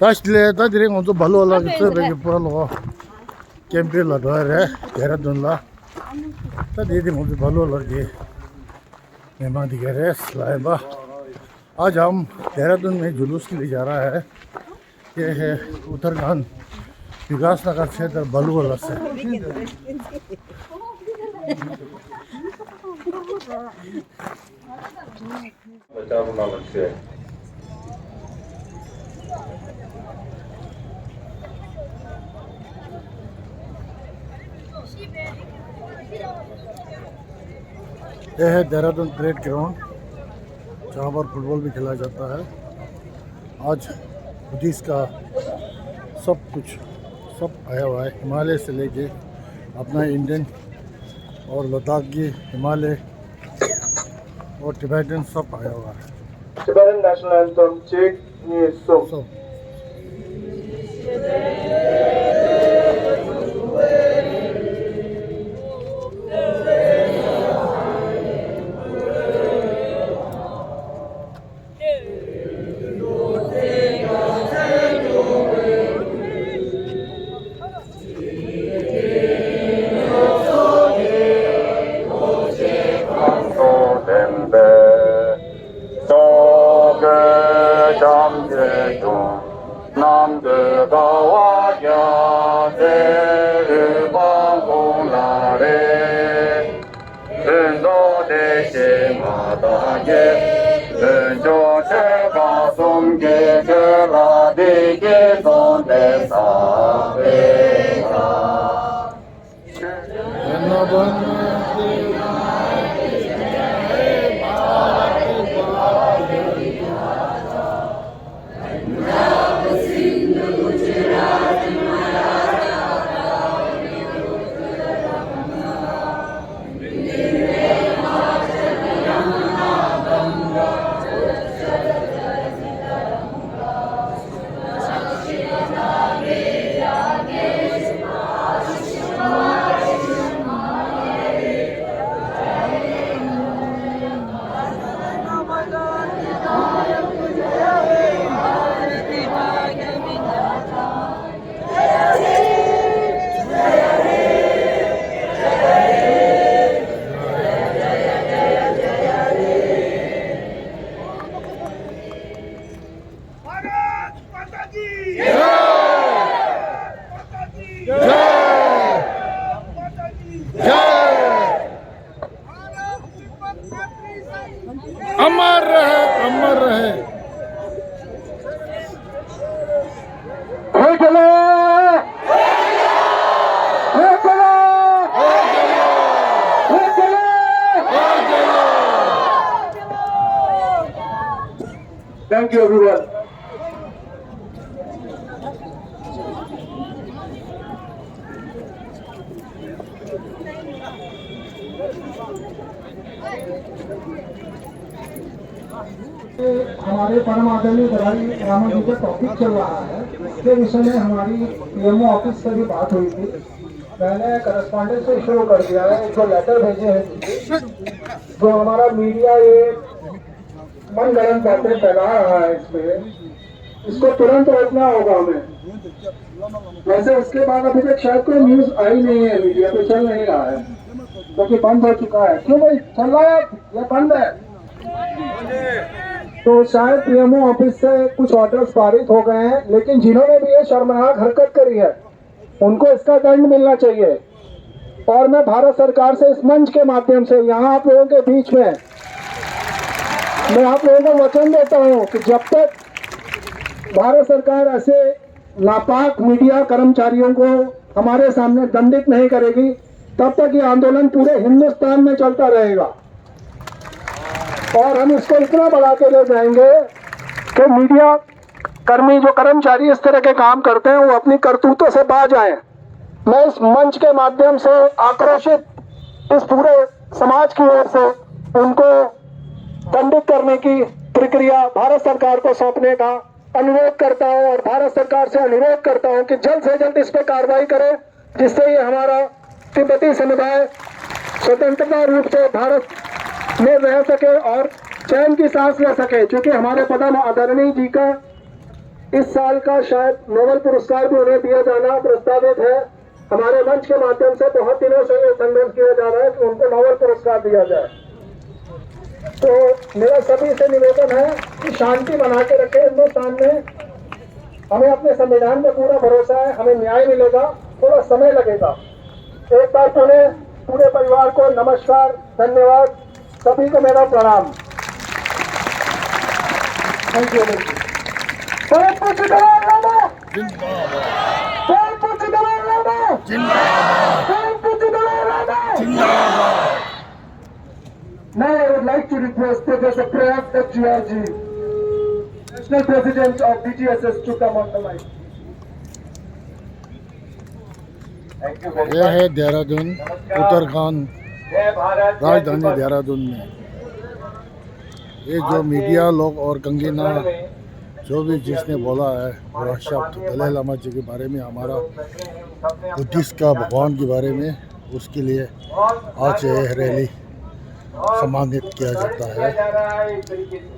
다시래 다들이 먼저 발로 올라가서 저기 보러 कैंपे लगा है देहरादून ला दीदी मुझे भलो लगे मेहमान दिखे रहे साहिबा। आज हम देहरादून में जुलूस के लिए जा रहा है। ये है उत्तराखंड विकास नगर क्षेत्र बलुवाला से। यह है देहरादून परेड ग्राउंड जहाँ पर फुटबॉल भी खेला जाता है। आज बुद्धिस्ट का सब आया हुआ है, हिमालय से लेके अपना इंडियन और लद्दाख की हिमालय और टिबेटन सब आया हुआ है। Tibetan national anthem, Chek Nye Som. अमर रहे, अमर रहे। Thank you, everyone. हमारे परम आदरणीय दलाली रामन जी का टॉपिक चल रहा है, इसके विषय में हमारी पीएमओ ऑफिस से भी बात हुई थी। मैंने करस्पॉन्डेंस से शुरू कर दिया है, जो लेटर भेजे हैं जो हमारा मीडिया ये मनगढ़ंत बातें फैला रहा है, इसको तुरंत रोकना होगा हमें। वैसे उसके बाद अभी तक शायद कोई न्यूज आई नहीं है, मीडिया पे चल नहीं रहा है क्योंकि बंद हो चुका है। क्यों भाई चल रहा है या बंद है? तो शायद पीएमओ ऑफिस से कुछ ऑर्डर्स पारित हो गए हैं, लेकिन जिन्होंने भी ये शर्मनाक हरकत करी है उनको इसका दंड मिलना चाहिए। और मैं भारत सरकार से इस मंच के माध्यम से यहाँ आप लोगों के बीच में मैं आप लोगों को वचन देता हूँ कि जब तक भारत सरकार ऐसे नापाक मीडिया कर्मचारियों को हमारे सामने दंडित नहीं करेगी, तब तक ये आंदोलन पूरे हिंदुस्तान में चलता रहेगा। और हम इसको इतना बढ़ा के ले जाएंगे कि मीडिया कर्मी जो कर्मचारी इस तरह के काम करते हैं वो अपनी करतूतों से बाज आए। मैं इस मंच के माध्यम से आक्रोशित इस पूरे समाज की ओर से उनको दंडित करने की प्रक्रिया भारत सरकार को सौंपने का अनुरोध करता हूं और भारत सरकार से अनुरोध करता हूं कि जल्द से जल्द इस पर कार्रवाई करे, जिससे ये हमारा तिब्बती समुदाय स्वतंत्रता रूप से भारत में रह सके और चैन की सांस ले सके। क्योंकि हमारे परम आदरणीय जी का इस साल का शायद नोबेल पुरस्कार भी उन्हें दिया जाना प्रस्तावित है। हमारे मंच के माध्यम से बहुत दिनों से ये संघर्ष किया जा रहा है कि उनको नोबेल पुरस्कार दिया जाए। तो मेरा सभी से निवेदन है कि शांति बना के रखें हिंदुस्तान में। हमें अपने संविधान पर पूरा भरोसा है, हमें न्याय मिलेगा, थोड़ा समय लगेगा। एक बार पूरे परिवार को नमस्कार, धन्यवाद, सभी को मेरा प्रणाम। Thank you. Now I would like to request Professor Prayas FGRG, National President of BTSS, to come on the mic. Thank you very यह much. है देहरादून, उत्तराखंड, जय भारत, जय राजधानी तिब्बत। देहरादून में। ये जो मीडिया लोग और कंगीना जो भी जिसने बोला है बुरा शब्द दलाई लामा जी के बारे में, हमारा बुद्धिस्ट का भगवान के बारे में, उसके लिए आज यह रैली सम्मानित किया जाता है। एक तरीके से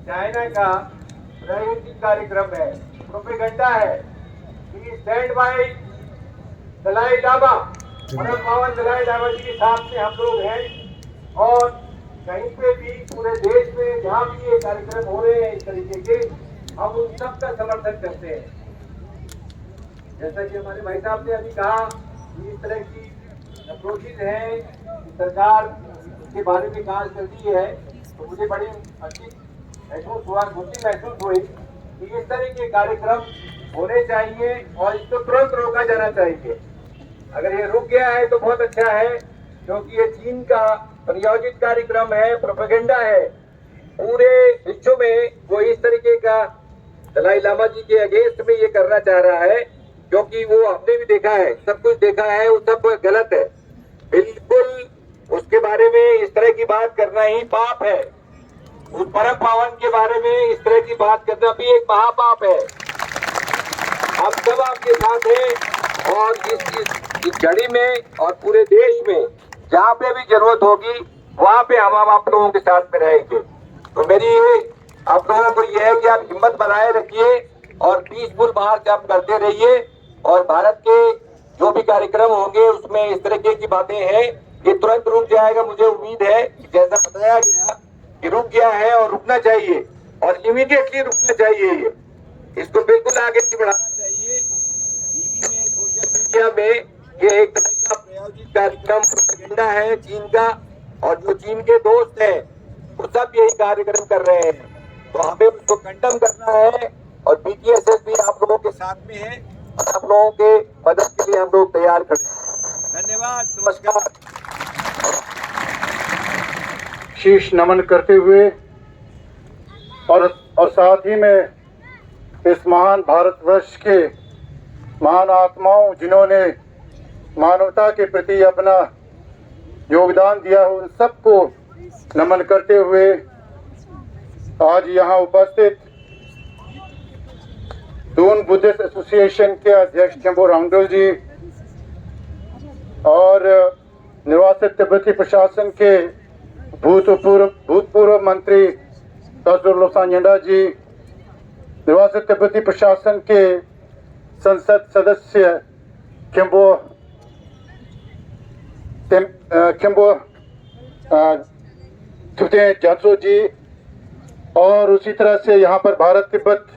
चाइना का राजनीतिक कार्यक्रम है, प्रोपेगेंडा है कि स्टैंड बाय दलाई लामा, परम पावन दलाई लामा जी के साथ में हम लोग हैं। और कहीं पे भी पूरे देश में जहाँ भी ये कार्यक्रम हो रहे हैं इस तरीके के, हम उन सब का समर्थन करते हैं। जैसा कि हमारे भाई साहब ने अभी कहा कि इस तरह की अप्रोचेज है, सरकार के बारे में कहा कर दी है, तो मुझे बड़ी अच्छी महसूस हुआ, खुशी महसूस हुई कि इस तरह के कार्यक्रम होने चाहिए और इसको तुरंत रोका जाना चाहिए। अगर ये रुक गया है तो बहुत अच्छा है, क्योंकि ये चीन का प्रायोजित कार्यक्रम है, प्रोपेगेंडा है। पूरे विश्व में वो इस तरीके का दलाई लामा जी के अगेंस्ट में ये करना चाह रहा है, क्योंकि वो हमने भी देखा है, सब कुछ देखा है, वो सब गलत है बिल्कुल। उसके बारे में इस तरह की बात करना ही पाप है। उस परम पावन के बारे में इस तरह की बात करना भी एक महापाप है। हम सब आपके साथ हैं और इस घड़ी में और पूरे देश में जहाँ पे भी जरूरत होगी वहाँ पे हम आप लोगों के साथ में रहेंगे। तो मेरी ये आप लोगों को ये है कि आप हिम्मत बनाए रखिए और पीसफुल मार्च आप करते रहिए। और भारत के जो भी कार्यक्रम होंगे उसमें इस तरीके की बातें हैं, ये तुरंत रुक जाएगा। मुझे उम्मीद है जैसा बताया गया कि रुक गया है और रुकना चाहिए और इमीडिएटली रुकना चाहिए। ये इसको बिल्कुल आगे नहीं बढ़ाना चाहिए। टीवी में, सोशल मीडिया में ये एक तरह का प्रायोजित कार्यक्रम प्रोपेगेंडा है चीन का, और जो चीन के दोस्त हैं वो सब यही कार्यक्रम कर रहे हैं। तो हमें उसको कंडम करना है और BTSS भी आप लोगों के साथ में है और आप लोगों के मदद के लिए हम लोग तैयार खड़े हैं। धन्यवाद, नमस्कार। शीश नमन करते हुए और साथ ही में इस महान भारतवर्ष के महान आत्माओं जिन्होंने मानवता के प्रति अपना योगदान दिया, उन सबको नमन करते हुए आज यहाँ उपस्थित दून बुद्धिस्ट एसोसिएशन के अध्यक्ष खेम्बो रांगडोल जी और निर्वासित तिब्बती प्रशासन के भूतपूर्व मंत्री डॉक्टर लोसान येंडा जी, निर्वासित तिब्बती प्रशासन के संसद सदस्य खेम्बो थुते जात्सो जी, और उसी तरह से यहाँ पर भारत तिब्बत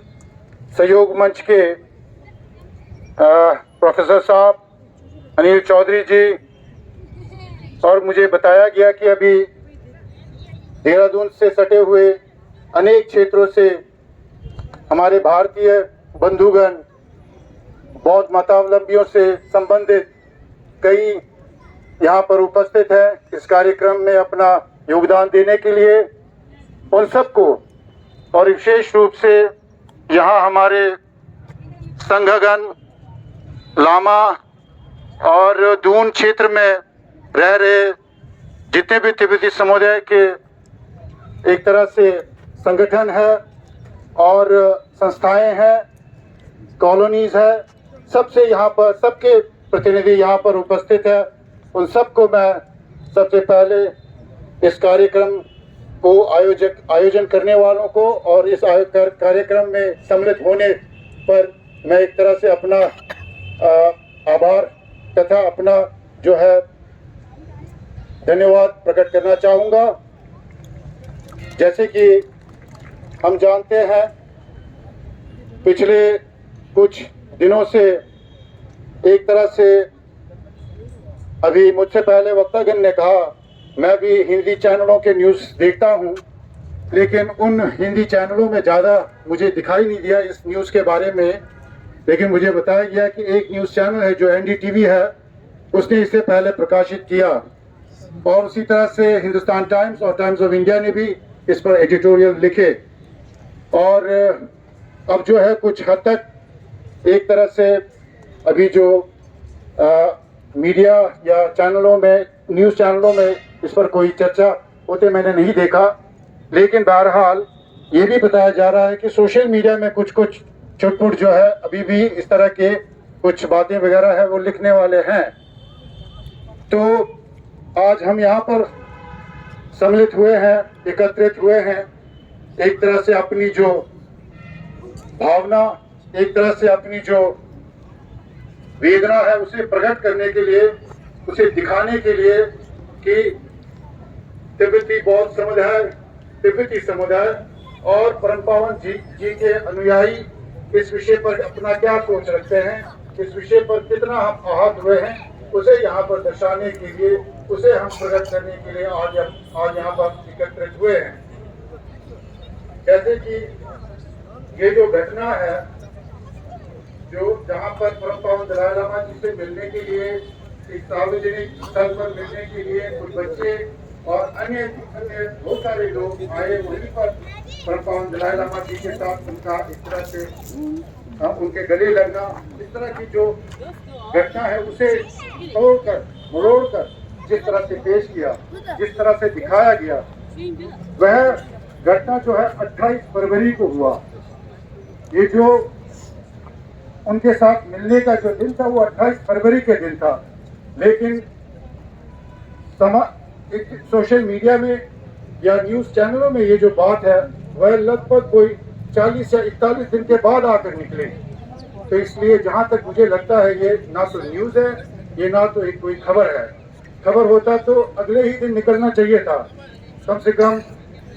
सहयोग मंच के प्रोफेसर साहब अनिल चौधरी जी, और मुझे बताया गया कि अभी देहरादून से सटे हुए अनेक क्षेत्रों से हमारे भारतीय बंधुगण, बौद्ध मतावलंबियों से संबंधित कई यहाँ पर उपस्थित हैं इस कार्यक्रम में अपना योगदान देने के लिए। उन सबको और विशेष रूप से यहाँ हमारे संघगण, लामा और दून क्षेत्र में रह रहे जितने भी तिब्बती समुदाय के एक तरह से संगठन है और संस्थाएं हैं, कॉलोनीज है, सबसे यहाँ पर सबके प्रतिनिधि यहाँ पर उपस्थित है। उन सबको मैं सबसे पहले इस कार्यक्रम को आयोजन करने वालों को और इस कार्यक्रम में सम्मिलित होने पर मैं एक तरह से अपना आभार तथा अपना जो है धन्यवाद प्रकट करना चाहूँगा। जैसे कि हम जानते हैं, पिछले कुछ दिनों से एक तरह से अभी मुझसे पहले वक्तागण ने कहा, मैं भी हिंदी चैनलों के न्यूज़ देखता हूं, लेकिन उन हिंदी चैनलों में ज़्यादा मुझे दिखाई नहीं दिया इस न्यूज़ के बारे में। लेकिन मुझे बताया गया कि एक न्यूज़ चैनल है जो NDTV है, उसने इसे पहले प्रकाशित किया और उसी तरह से हिंदुस्तान टाइम्स और टाइम्स ऑफ इंडिया ने भी इस पर एडिटोरियल लिखे। और अब जो है कुछ हद तक एक तरह से अभी जो मीडिया या चैनलों में, न्यूज़ चैनलों में इस पर कोई चर्चा होते मैंने नहीं देखा। लेकिन बहरहाल ये भी बताया जा रहा है कि सोशल मीडिया में कुछ छुटपुट जो है अभी भी इस तरह के कुछ बातें वगैरह है वो लिखने वाले हैं। तो आज हम यहाँ पर सम्मिलित हुए हैं, एकत्रित हुए हैं, एक तरह से अपनी जो भावना, एक तरह से अपनी जो वेदना है उसे प्रकट करने के लिए, उसे दिखाने के लिए कि तिब्बती बौद्ध समुदाय, तिब्बती समुदाय और परम पावन जी के अनुयायी इस विषय पर अपना क्या सोच रखते हैं, इस विषय पर कितना हम आहत हुए हैं, उसे यहाँ पर दर्शाने के लिए, उसे हम प्रकट करने के लिए आज यहाँ पर एकत्रित हुए हैं। जैसे कि ये जो घटना है, जो जहाँ पर परम पावन दलाई लामा जी से मिलने के लिए, एक सार्वजनिक स्थल पर मिलने के लिए कुछ बच्चे और अन्य बहुत सारे लोग आए, वहीं पर परम पावन दलाई लामा जी के साथ उनका इस तरह से उनके गले लगना, इस तरह की जो घटना है उसे तोड़कर मरोड़कर जिस तरह से पेश किया, जिस तरह से दिखाया गया, वह घटना जो है 28 फरवरी को हुआ। ये जो उनके साथ मिलने का जो दिन था वो 28 फरवरी के दिन था। लेकिन सोशल मीडिया में या न्यूज़ चैनलों में ये जो बात है वह लगभग कोई 40 या 41 दिन के बाद आकर निकले। तो इसलिए जहाँ तक मुझे लगता है ये ना तो न्यूज़ है, ये ना तो एक कोई खबर है। खबर होता तो अगले ही दिन निकलना चाहिए था, कम से कम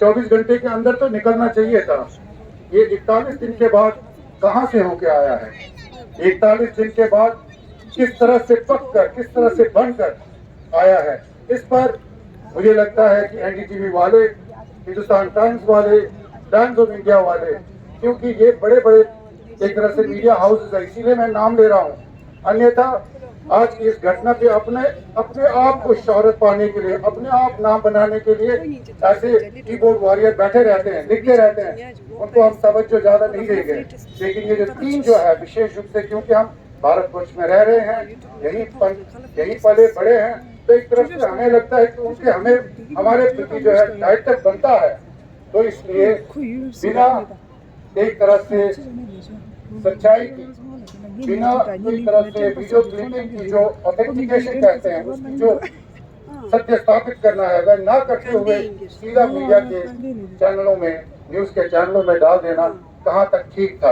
24 घंटे के अंदर तो निकलना चाहिए था। ये 41 दिन के बाद कहाँ से होके आया है? 41 दिन के बाद किस तरह से पककर, किस तरह से बनकर आया है? इस पर मुझे लगता है कि NDTV वाले, हिंदुस्तान टाइम्स वाले, टाइम्स ऑफ इंडिया वाले, क्योंकि ये बड़े बड़े एक तरह से मीडिया हाउसेज है, इसीलिए मैं नाम ले रहा हूँ। अन्यथा आज की इस घटना पे अपने आप को शोहरत पाने के लिए, अपने आप नाम बनाने के लिए ऐसे कीबोर्ड वॉरियर बैठे रहते हैं, लिखते रहते हैं, उनको हम तवज्जो ज्यादा नहीं देंगे। लेकिन ये जो टीम जो है, विशेष रूप से क्योंकि हम भारतवर्ष में रह रहे हैं, यही पले बड़े हैं, तो एक तरफ से हमें लगता है कि उनके हमारे प्रति जो है दायित्व बनता है। तो इसलिए बिना एक तरह से सच्चाई की, बिना कोई तरह से वीडियो क्लिपिंग की जो ऑथेंटिकेशन कहते हैं, उसकी जो सत्य स्थापित करना है, वह ना करते हुए सीधा मीडिया के चैनलों में, न्यूज़ के चैनलों में डाल देना कहाँ तक ठीक था?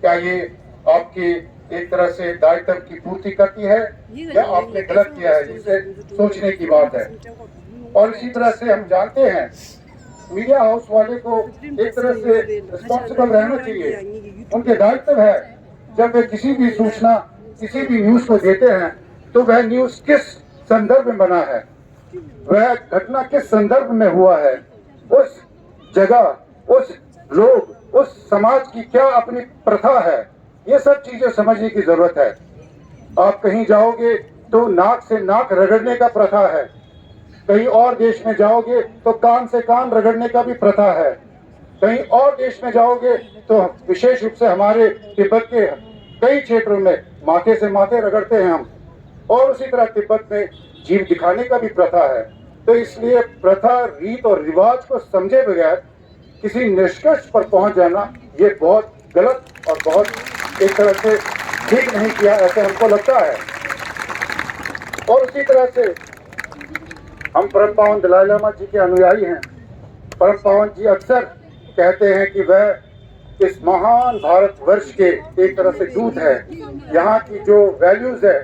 क्या ये आपकी एक तरह से दायित्व की पूर्ति करती है या आपने गलत किया है? जिसे सोचने की बात है। और इसी तरह से हम जानते हैं मीडिया हाउस वाले को एक तरह से रिस्पॉन्सिबल रहना चाहिए। उनके दायित्व है जब वे किसी भी सूचना, किसी भी न्यूज़ को देते हैं तो वह न्यूज़ किस संदर्भ में बना है, वह घटना किस संदर्भ में हुआ है, उस जगह, उस लोग, उस समाज की क्या अपनी प्रथा है, ये सब चीजें समझने की जरूरत है। आप कहीं जाओगे तो नाक से नाक रगड़ने का प्रथा है, कहीं और देश में जाओगे तो कान से कान रगड़ने का भी प्रथा है, कहीं और देश में जाओगे तो विशेष रूप से हमारे तिब्बत के कई क्षेत्रों में माथे से माथे रगड़ते हैं हम, और उसी तरह तिब्बत में जीव दिखाने का भी प्रथा है। तो इसलिए प्रथा, रीत और रिवाज को समझे बगैर किसी निष्कर्ष पर पहुंच जाना ये बहुत गलत और बहुत एक तरह से ठीक नहीं किया, ऐसा हमको लगता है। और उसी तरह से हम परम पावन दलाई लामा जी के अनुयायी हैं, परम पावन जी अक्सर कहते हैं कि वह इस महान भारतवर्ष के एक तरह से दूत है। यहाँ की जो वैल्यूज है,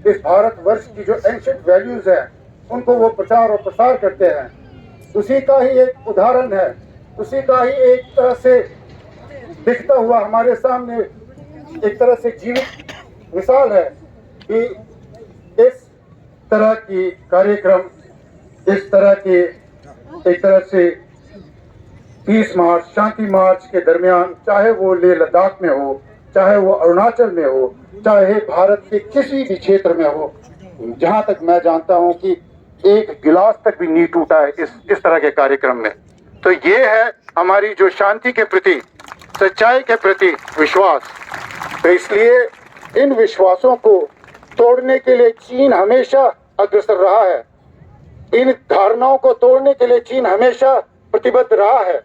इस भारतवर्ष की जो एंशिएंट वैल्यूज है, उनको वो प्रचार और प्रसार करते हैं। उसी का ही एक उदाहरण है, उसी का ही एक तरह से दिखता हुआ हमारे सामने एक तरह से जीवित मिसाल है कि इस तरह की कार्यक्रम, इस तरह के एक तरह से पीस मार्च, शांति मार्च के दरमियान, चाहे वो लेह लद्दाख में हो, चाहे वो अरुणाचल में हो, चाहे भारत के किसी भी क्षेत्र में हो, जहां तक मैं जानता हूं कि एक गिलास तक भी नहीं टूटा है इस तरह के कार्यक्रम में। तो ये है हमारी जो शांति के प्रति, सच्चाई के प्रति विश्वास। तो इसलिए इन विश्वासों को तोड़ने के लिए चीन हमेशा अग्रसर रहा है। इन धारणाओं को तोड़ने के लिए चीन हमेशा प्रतिबद्ध रहा है।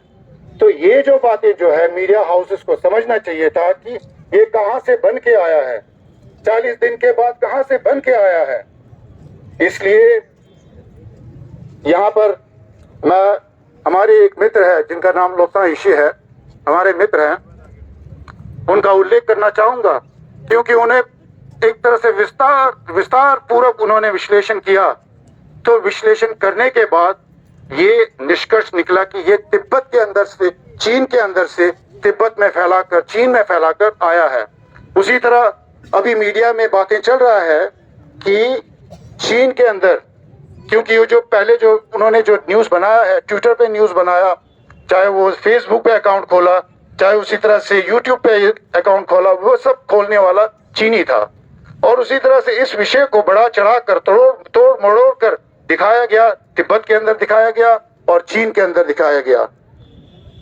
तो ये जो बातें जो है, मीडिया हाउसेस को समझना चाहिए था कि ये कहां से बन के आया है, 40 दिन के बाद कहां से बन के आया है। इसलिए यहाँ पर मैं, हमारे एक मित्र है जिनका नाम लोसा ईशी है, हमारे मित्र हैं, उनका उल्लेख करना चाहूंगा क्योंकि उन्हें एक तरह से विस्तार पूर्वक उन्होंने विश्लेषण किया। तो विश्लेषण करने के बाद ये निष्कर्ष निकला कि ये तिब्बत के अंदर से, चीन के अंदर से तिब्बत में फैलाकर, चीन में फैलाकर आया है। उसी तरह अभी मीडिया में बातें चल रहा है कि चीन के अंदर, क्योंकि ये जो पहले जो उन्होंने जो न्यूज़ बनाया है, ट्विटर पे न्यूज़ बनाया, चाहे वो फेसबुक पे अकाउंट खोला, चाहे उसी तरह से यूट्यूब पे अकाउंट खोला, वो सब खोलने वाला चीनी था। और उसी तरह से इस विषय को बढ़ा चढ़ा कर तोड़ मरोड़ कर दिखाया गया, तिब्बत के अंदर दिखाया गया और चीन के अंदर दिखाया गया।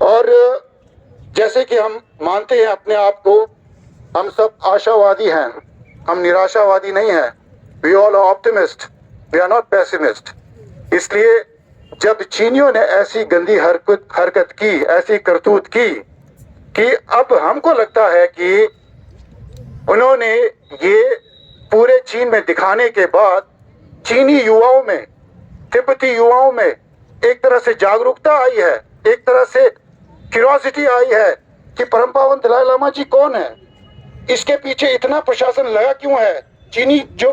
और जैसे कि हम मानते हैं अपने आप को, हम सब आशावादी हैं, हम निराशावादी नहीं हैं। We all are optimist, we are not pessimist. इसलिए जब चीनियों ने ऐसी गंदी हरकत की, ऐसी करतूत की, कि अब हमको लगता है कि उन्होंने ये पूरे चीन में दिखाने के बाद चीनी युवाओं में, तिब्बती युवाओं में एक तरह से जागरूकता आई है, एक तरह से क्यूरियोसिटी आई है कि परम पावन दलाई लामा जी कौन है, इसके पीछे इतना प्रशासन लगा क्यों है। चीनी जो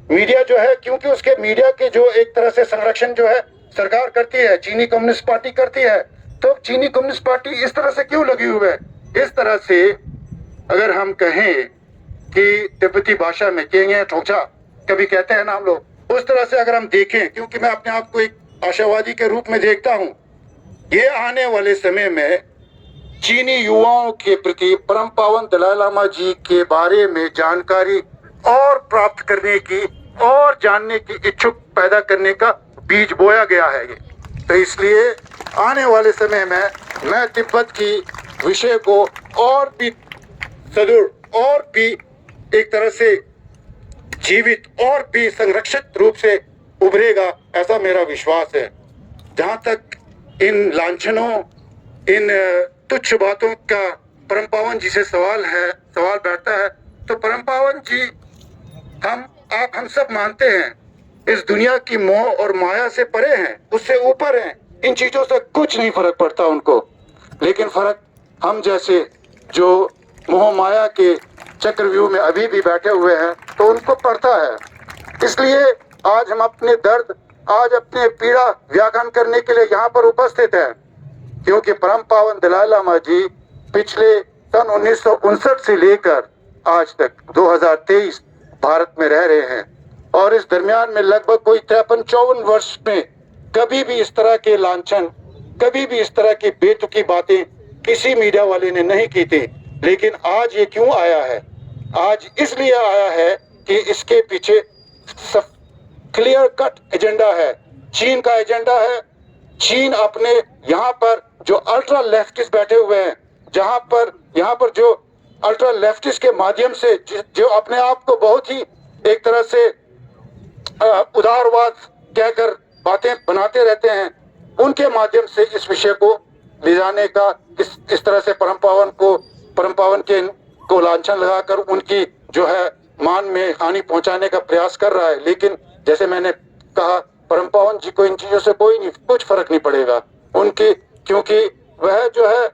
मीडिया जो है, क्योंकि उसके मीडिया के जो एक तरह से संरक्षण जो है सरकार करती है, चीनी कम्युनिस्ट पार्टी करती है, तो चीनी कम्युनिस्ट पार्टी इस तरह से क्यों लगी हुई है। इस तरह से अगर हम कहें कि तिब्बती भाषा में केंगे ठोचा कभी कहते हैं ना हम लोग, उस तरह से अगर हम देखें, क्योंकि मैं अपने आप को एक आशावादी के रूप में देखता हूं, ये आने वाले समय में चीनी युवाओं के प्रति परम पावन दलाई लामा जी के बारे में जानकारी और प्राप्त करने की और जानने की इच्छुक पैदा करने का बीज बोया गया है ये। तो इसलिए आने वाले समय में मैं तिब्बत की विषय को और भी सदृढ़, और भी एक तरह से जीवित, और भी संरक्षित रूप से उभरेगा, ऐसा मेरा विश्वास है। जहाँ तक इन लांछनों, इन तुच्छ बातों का परम पावन जी से सवाल बैठता है, तो परम पावन जी, हम सब मानते हैं इस दुनिया की मोह और माया से परे हैं, उससे ऊपर हैं, इन चीजों से कुछ नहीं फर्क पड़ता उनको। लेकिन फर्क हम जैसे जो मोह माया के चक्रव्यूह में अभी भी बैठे हुए हैं तो उनको पड़ता है। इसलिए आज हम अपने दर्द, आज अपने पीड़ा व्याख्यान करने के लिए यहाँ पर उपस्थित हैं, क्योंकि परम पावन दलाई लामा जी पिछले सन 1959 से लेकर आज तक 2023 भारत में रह रहे हैं, और इस दरमियान में लगभग कोई 53-54 वर्ष में कभी भी इस तरह के लांछन, कभी भी इस तरह की बेतुकी बातें किसी मीडिया वाले ने नहीं की थी। लेकिन आज ये क्यों आया है? आज इसलिए आया है कि इसके पीछे क्लियर कट एजेंडा है, चीन का एजेंडा है। चीन अपने यहाँ पर जो अल्ट्रा लेफ्टिस्ट बैठे हुए हैं, यहाँ पर जो अल्ट्रा लेफ्टिस्ट के माध्यम से जो अपने आप को बहुत ही एक तरह से उदारवाद कहकर बातें बनाते रहते हैं, उनके माध्यम से इस विषय को ले जाने का, इस तरह से परम पावन को लांछन लगाकर उनकी जो है मान में हानि पहुंचाने का प्रयास कर रहा है। लेकिन जैसे मैंने कहा, परम पावन जी को इन चीजों से कुछ फर्क नहीं पड़ेगा। उनकी क्योंकि वह जो है,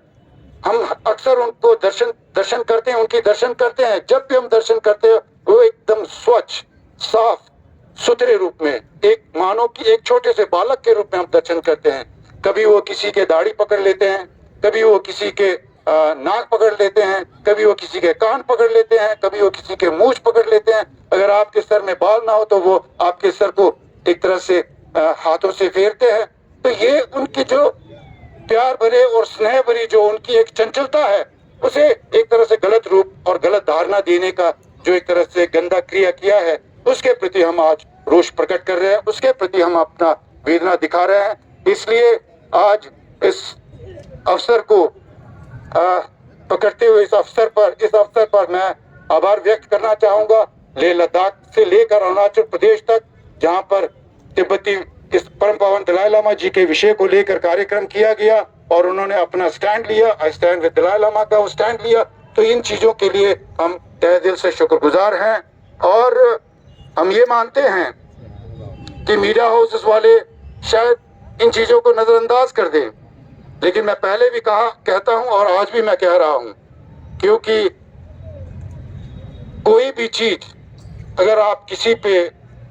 हम अक्सर उनको दर्शन करते हैं, उनकी दर्शन करते हैं। जब भी हम दर्शन करते हैं वो एकदम स्वच्छ, साफ सुथरे रूप में, एक मानो कि एक छोटे से बालक के रूप में हम दर्शन करते हैं। कभी वो किसी के दाढ़ी पकड़ लेते हैं, कभी वो किसी के नाक पकड़ लेते हैं, कभी वो किसी के कान पकड़ लेते हैं, कभी वो किसी के मूंछ पकड़ लेते हैं। अगर आपके सर में बाल ना हो तो वो आपके सर को एक तरह से हाथों से फेरते हैं। तो ये उनकी जो प्यार भरे और स्नेह भरी जो उनकी एक चंचलता है, उसे एक तरह से गलत रूप और गलत धारणा देने का जो एक तरह से गंदा क्रिया किया है, उसके प्रति हम आज रोष प्रकट कर रहे हैं, उसके प्रति हम अपना वेदना दिखा रहे हैं। इसलिए आज इस अवसर को पकड़ते हुए इस अवसर पर मैं आभार व्यक्त करना चाहूंगा लेह लद्दाख से लेकर अरुणाचल प्रदेश तक, जहां पर तिब्बती इस परम पावन दलाई लामा जी के विषय को लेकर कार्यक्रम किया गया और उन्होंने अपना स्टैंड लिया, I stand with Dalai Lama का वो स्टैंड लिया। तो इन चीजों के लिए हम तहे दिल से शुक्रगुजार हैं और हम ये मानते हैं कि मीडिया हाउसेस वाले शायद इन चीजों को नजरअंदाज कर दें, लेकिन मैं पहले भी कहता हूं और आज भी मैं कह रहा हूं, क्योंकि कोई भी चीज अगर आप किसी पे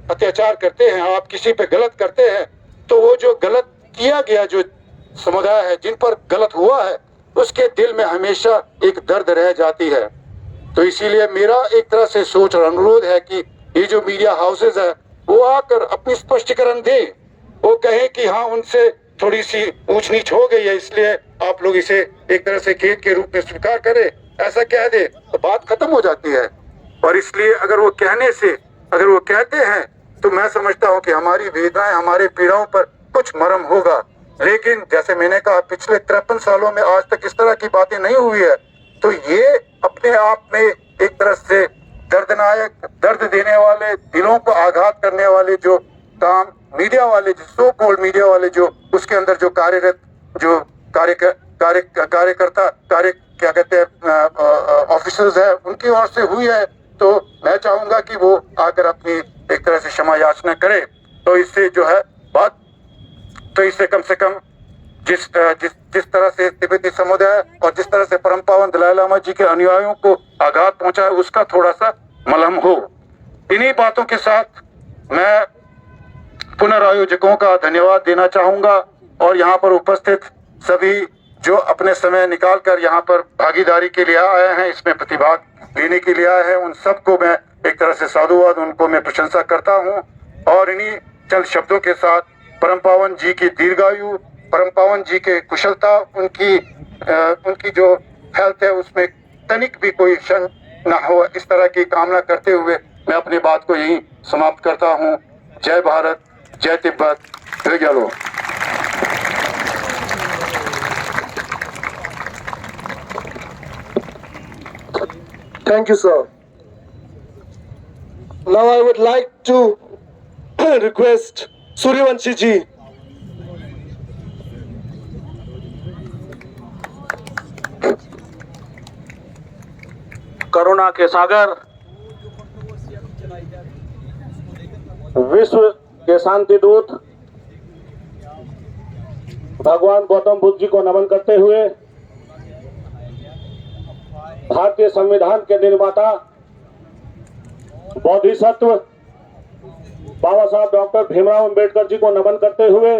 अत्याचार करते हैं, आप किसी पे गलत करते हैं, तो वो जो गलत किया गया जो समुदाय है, जिन पर गलत हुआ है, उसके दिल में हमेशा एक दर्द रह जाती है। तो इसीलिए मेरा एक तरह से सोच और अनुरोध है कि ये जो मीडिया हाउसेज है वो आकर अपनी स्पष्टीकरण दें, वो कहें कि हाँ उनसे थोड़ी सी ऊंच नीच हो गई है, इसलिए आप लोग इसे एक तरह से खेद के रूप में स्वीकार करें, ऐसा कह दे तो बात खत्म हो जाती है। और इसलिए अगर वो कहते हैं तो मैं समझता हूँ कि हमारी वेदनाएं, हमारे पीड़ाओं पर कुछ मरहम होगा। लेकिन जैसे मैंने कहा, पिछले 53 सालों में आज तक इस तरह की बातें नहीं हुई है, तो ये अपने आप में एक तरह से दर्दनायक, दर्द देने वाले, दिलों को आघात करने वाले जो काम मीडिया वाले, जो सो कॉल्ड मीडिया वाले जो उसके अंदर जो कार्यरत जो कार्यकर्ता क्या कहते हैं ऑफिसर्स है, उनकी ओर से हुई है, तो मैं चाहूंगा कि वो आकर अपनी एक तरह से क्षमा याचना करे। तो इससे जो है बात, तो इससे कम से कम जिस तरह से तिब्बती समुदाय और जिस तरह से परम पावन दलाई लामा जी के अनुयायियों को आघात पहुंचा है, उसका थोड़ा सा मलहम हो। इन्हीं बातों के साथ मैं पुनरायोजकों का धन्यवाद देना चाहूंगा और यहाँ पर उपस्थित सभी जो अपने समय निकालकर यहाँ पर भागीदारी के लिए आए हैं, इसमें प्रतिभाग लेने के लिए आए हैं, उन सबको मैं एक तरह से साधुवाद, उनको मैं प्रशंसा करता हूँ। और इन्हीं चंद शब्दों के साथ परम पावन जी की दीर्घायु, परम पावन जी के कुशलता, उनकी जो हेल्थ है उसमें तनिक भी कोई क्षण न हो, इस तरह की कामना करते हुए मैं अपनी बात को यहीं समाप्त करता हूँ। जय भारत, जय तिब्बत, जय गलो। Thank you, sir. Now I would like to request Suryavanshi ji. करुणा के सागर, विश्व के शांति दूत भगवान गौतम बुद्ध जी को नमन करते हुए, भारतीय संविधान के निर्माता बोधिसत्व बाबा साहब डॉक्टर भीमराव अंबेडकर जी को नमन करते हुए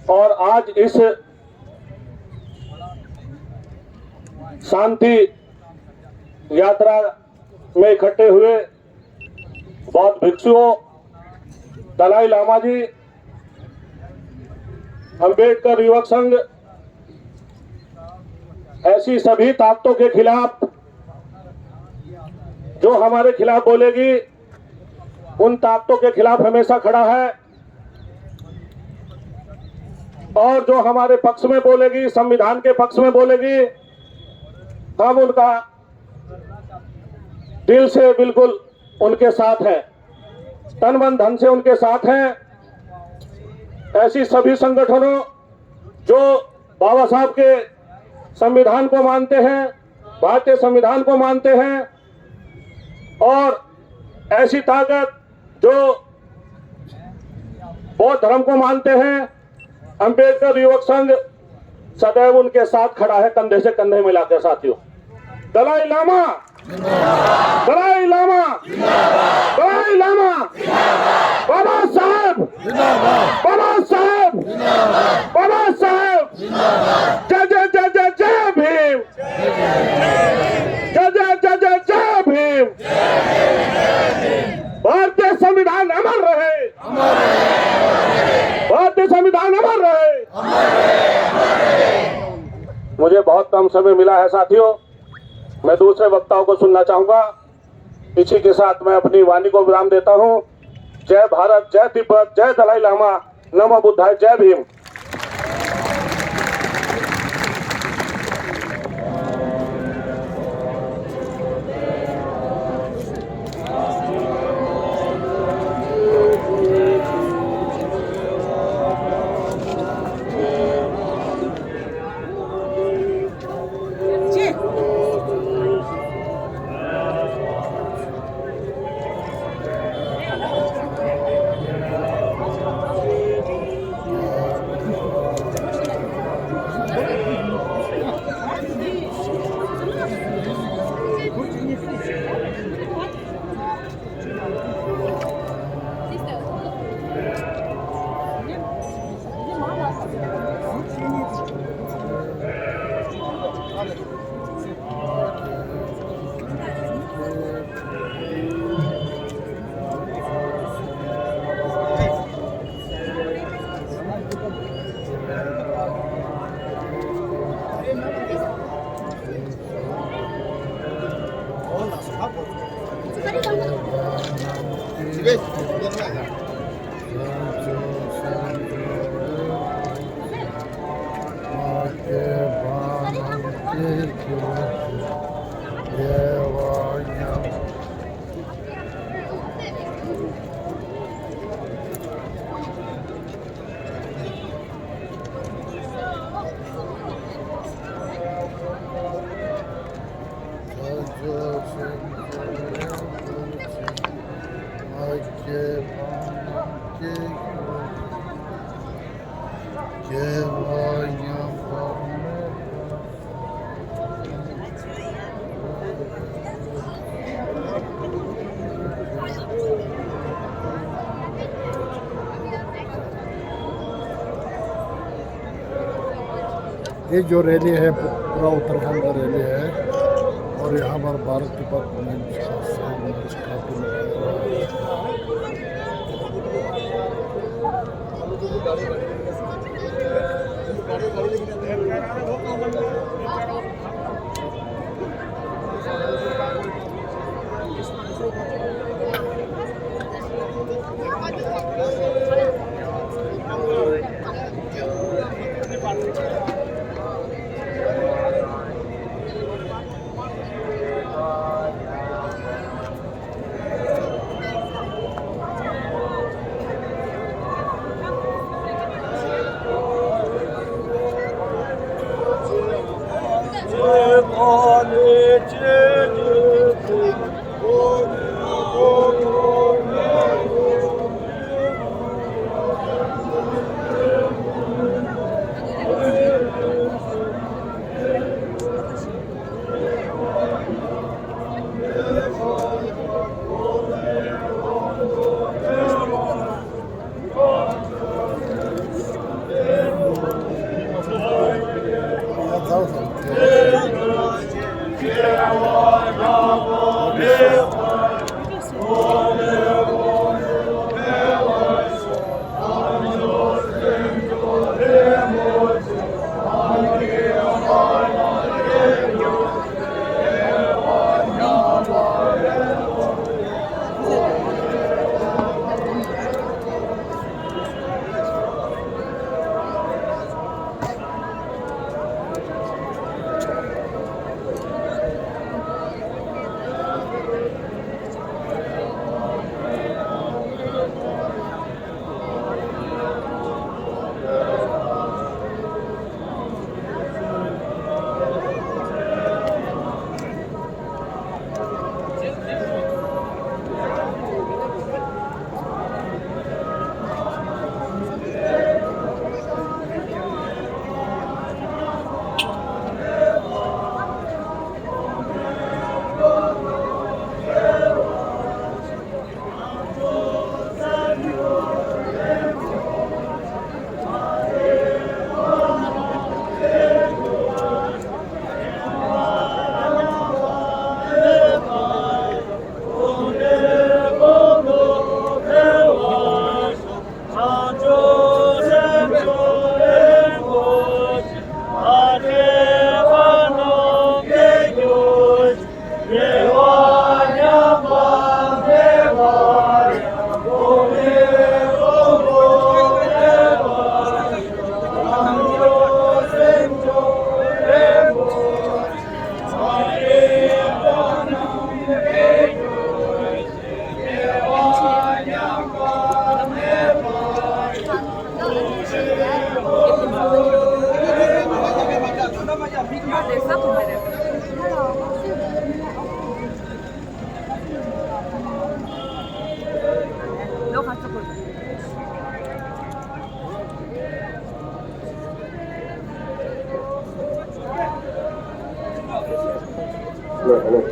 और आज इस शांति यात्रा में इकट्ठे हुए बौद्ध भिक्षुओं, दलाई लामा जी, अंबेडकर युवक संघ, ऐसी सभी ताकतों के खिलाफ जो हमारे खिलाफ बोलेगी, उन ताकतों के खिलाफ हमेशा खड़ा है, और जो हमारे पक्ष में बोलेगी, संविधान के पक्ष में बोलेगी, हम उनका दिल से बिल्कुल उनके साथ हैं, तन मन धन से उनके साथ हैं। ऐसी सभी संगठनों जो बाबा साहब के संविधान को मानते हैं, भारतीय संविधान को मानते हैं, और ऐसी ताकत जो बौद्ध धर्म को मानते हैं अंबेडकर युवक संघ सदैव उनके साथ खड़ा है, कंधे से कंधे मिलाकर। साथियों, दलाई लामा, दलाई लामा, दलाई लामा, बाबा साहब, बाबा साहब, बाबा साहब, जय जय जय जय जय भीम, जय जय जय जय जय भीम। भारतीय संविधान अमर रहे, भारतीय संविधान अमर रहे। मुझे बहुत कम समय मिला है साथियों, मैं दूसरे वक्ताओं को सुनना चाहूंगा। इसी के साथ मैं अपनी वाणी को विराम देता हूं। जय भारत, जय तिब्बत, जय दलाई लामा, नमो बुद्धाय, जय भीम। ये जो रैली है पूरा उत्तराखंड का रैली है और यहाँ पर भारत डिपार्टमेंट Yeah.